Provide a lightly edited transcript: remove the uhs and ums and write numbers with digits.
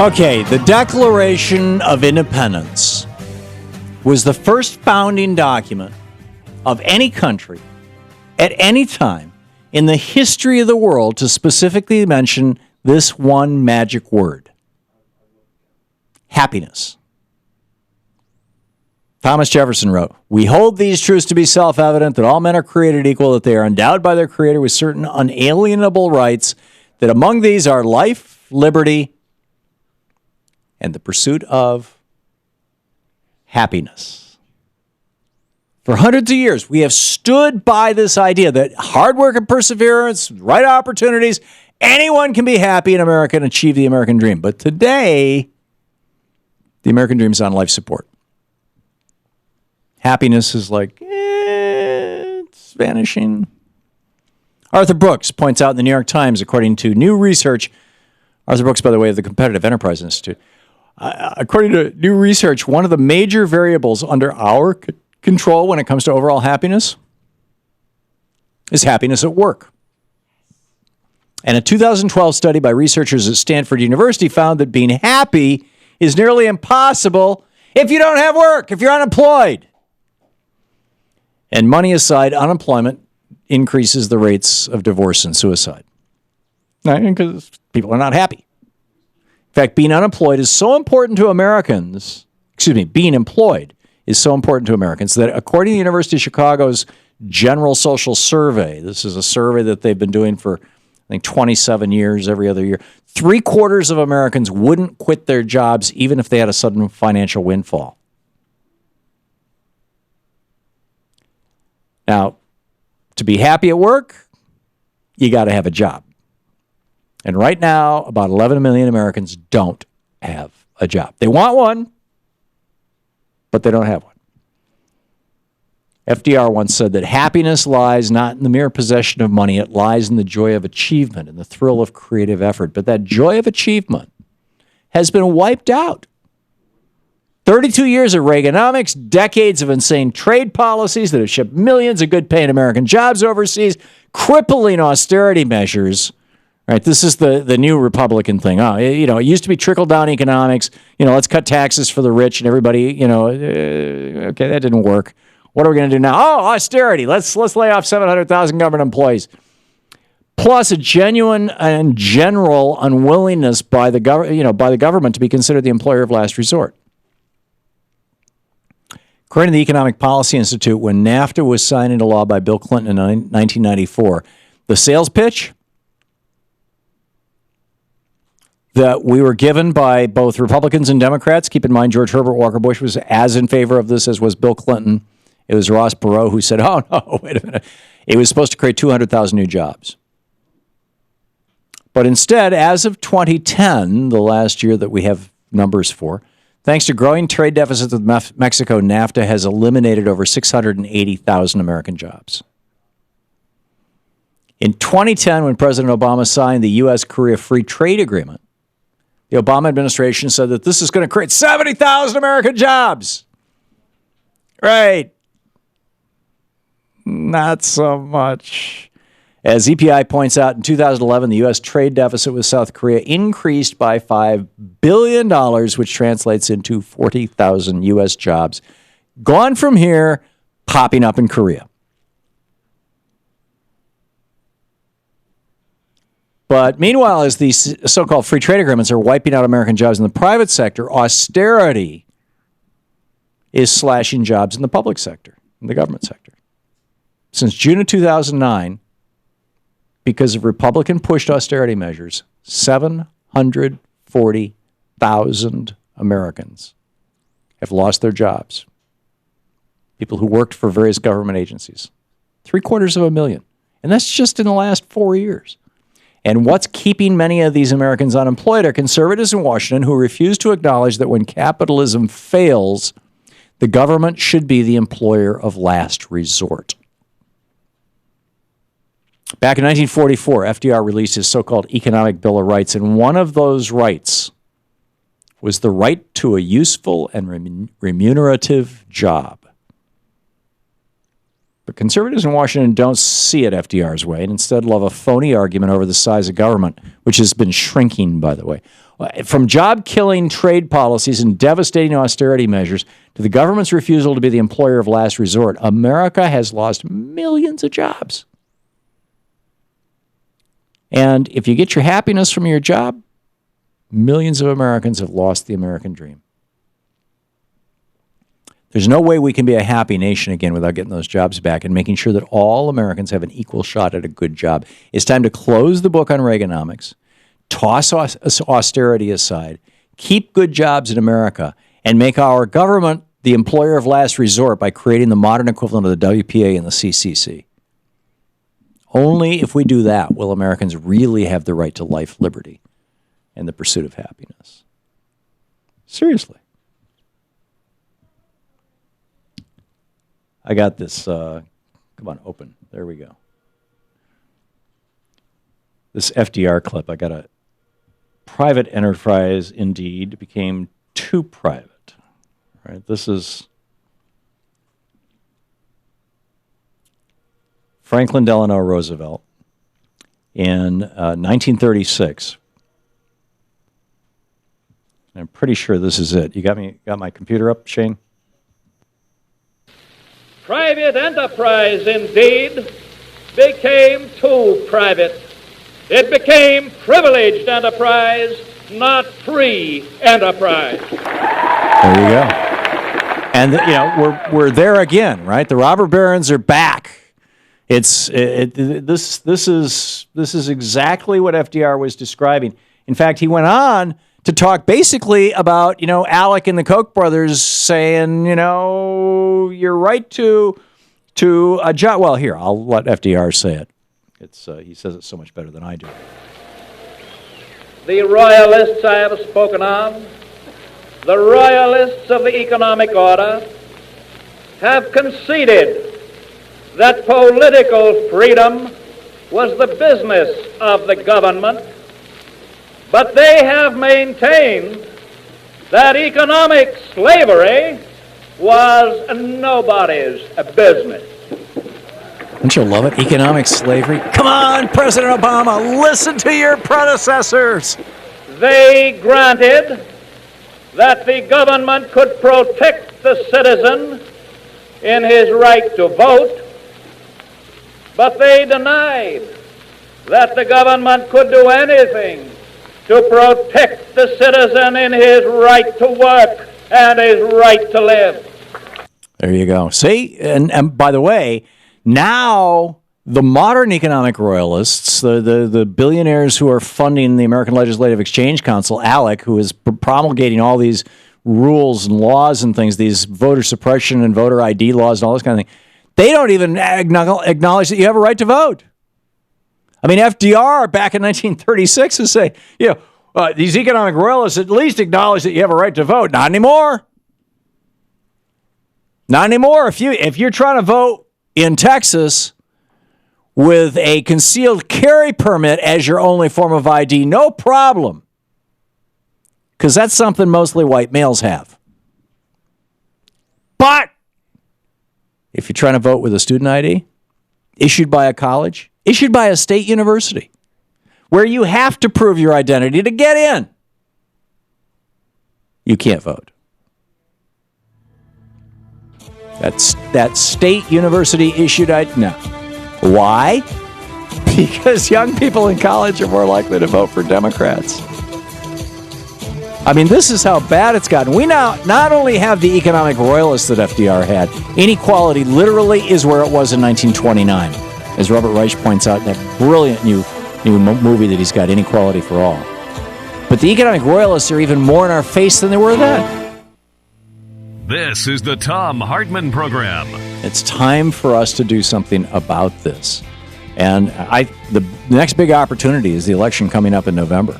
Okay, the Declaration of Independence was the first founding document of any country at any time in the history of the world to specifically mention this one magic word: happiness. Thomas Jefferson wrote, "We hold these truths to be self-evident, that all men are created equal, that they are endowed by their Creator with certain unalienable rights, that among these are life, liberty, and the pursuit of happiness." For hundreds of years, we have stood by this idea that hard work and perseverance, right opportunities, anyone can be happy in America and achieve the American dream. But today, the American dream is on life support. Happiness is like, it's vanishing. Arthur Brooks points out in the New York Times, according to new research, Arthur Brooks, by the way, of the Competitive Enterprise Institute, according to new research, one of the major variables under our control when it comes to overall happiness is happiness at work. And a 2012 study by researchers at Stanford University found that being happy is nearly impossible if you don't have work, if you're unemployed. And money aside, unemployment increases the rates of divorce and suicide. Because people are not happy. In fact, being unemployed is so important to Americans, being employed is so important to Americans that according to the University of Chicago's General Social Survey, this is a survey that they've been doing for, I think, 27 years, every other year, 3/4 of Americans wouldn't quit their jobs even if they had a sudden financial windfall. Now, to be happy at work, you got to have a job. And right now, about 11 million Americans don't have a job. They want one, but they don't have one. FDR once said that happiness lies not in the mere possession of money, it lies in the joy of achievement and the thrill of creative effort. But that joy of achievement has been wiped out. 32 years of Reaganomics, decades of insane trade policies that have shipped millions of good-paying American jobs overseas, crippling austerity measures. Right, this is the new Republican thing. It used to be trickle-down economics. Let's cut taxes for the rich and everybody. Okay, that didn't work. What are we going to do now? Oh, austerity. Let's lay off 700,000 government employees. Plus, a genuine and general unwillingness by the government to be considered the employer of last resort. According to the Economic Policy Institute, when NAFTA was signed into law by Bill Clinton in 1994, the sales pitch that we were given by both Republicans and Democrats. Keep in mind, George Herbert Walker Bush was as in favor of this as was Bill Clinton. It was Ross Perot who said, oh, no, wait a minute. It was supposed to create 200,000 new jobs. But instead, as of 2010, the last year that we have numbers for, thanks to growing trade deficits with Mexico, NAFTA has eliminated over 680,000 American jobs. In 2010, when President Obama signed the U.S.-Korea Free Trade Agreement, the Obama administration said that this is going to create 70,000 American jobs. Right. Not so much. As EPI points out, in 2011, the U.S. trade deficit with South Korea increased by $5 billion, which translates into 40,000 U.S. jobs gone from here, popping up in Korea. But meanwhile, as these so-called free trade agreements are wiping out American jobs in the private sector, austerity is slashing jobs in the public sector, in the government sector. Since June of 2009, because of Republican-pushed austerity measures, 740,000 Americans have lost their jobs. People who worked for various government agencies. 750,000. And that's just in the last 4 years. And what's keeping many of these Americans unemployed are conservatives in Washington who refuse to acknowledge that when capitalism fails, the government should be the employer of last resort. Back in 1944, FDR released his so-called Economic Bill of Rights, and one of those rights was the right to a useful and remunerative job. But conservatives in Washington don't see it FDR's way and instead love a phony argument over the size of government, which has been shrinking, by the way. From job-killing trade policies and devastating austerity measures to the government's refusal to be the employer of last resort, America has lost millions of jobs. And if you get your happiness from your job, millions of Americans have lost the American dream. There's no way we can be a happy nation again without getting those jobs back and making sure that all Americans have an equal shot at a good job. It's time to close the book on Reaganomics, toss austerity aside, keep good jobs in America, and make our government the employer of last resort by creating the modern equivalent of the WPA and the CCC. Only if we do that will Americans really have the right to life, liberty, and the pursuit of happiness. Seriously. I got this, come on, open. There we go. This FDR clip, I got a private enterprise indeed became too private. Right? This is Franklin Delano Roosevelt in 1936. I'm pretty sure this is it. You got my computer up, Shane? Private enterprise, indeed, became too private. It became privileged enterprise, not free enterprise. There you go. And we're there again, right? The robber barons are back. This is exactly what FDR was describing. In fact, he went on to talk basically about, Alec and the Koch brothers saying, your right to a job. Well, here, I'll let FDR say it. He says it so much better than I do. The royalists I have spoken of, the royalists of the economic order, have conceded that political freedom was the business of the government, but they have maintained that economic slavery was nobody's business. Don't you love it? Economic slavery. Come on, President Obama, listen to your predecessors. They granted that the government could protect the citizen in his right to vote, but they denied that the government could do anything to protect the citizen in his right to work and his right to live. There you go. See, and by the way, now the modern economic royalists, the billionaires who are funding the American Legislative Exchange Council, ALEC, who is promulgating all these rules and laws and things, these voter suppression and voter ID laws and all this kind of thing, they don't even acknowledge that you have a right to vote. I mean, FDR back in 1936 is saying, these economic royalists at least acknowledge that you have a right to vote. Not anymore. Not anymore. If you're trying to vote in Texas with a concealed carry permit as your only form of ID, no problem. Because that's something mostly white males have. But if you're trying to vote with a student ID issued by a college, issued by a state university, where you have to prove your identity to get in, you can't vote. That state university issued ID. No. Why? Because young people in college are more likely to vote for Democrats. I mean, this is how bad it's gotten. We now not only have the economic royalists that FDR had, inequality literally is where it was in 1929, as Robert Reich points out in that brilliant new movie that he's got, Inequality for All. But the economic royalists are even more in our face than they were then. This is the Thom Hartmann Program. It's time for us to do something about this. And the next big opportunity is the election coming up in November.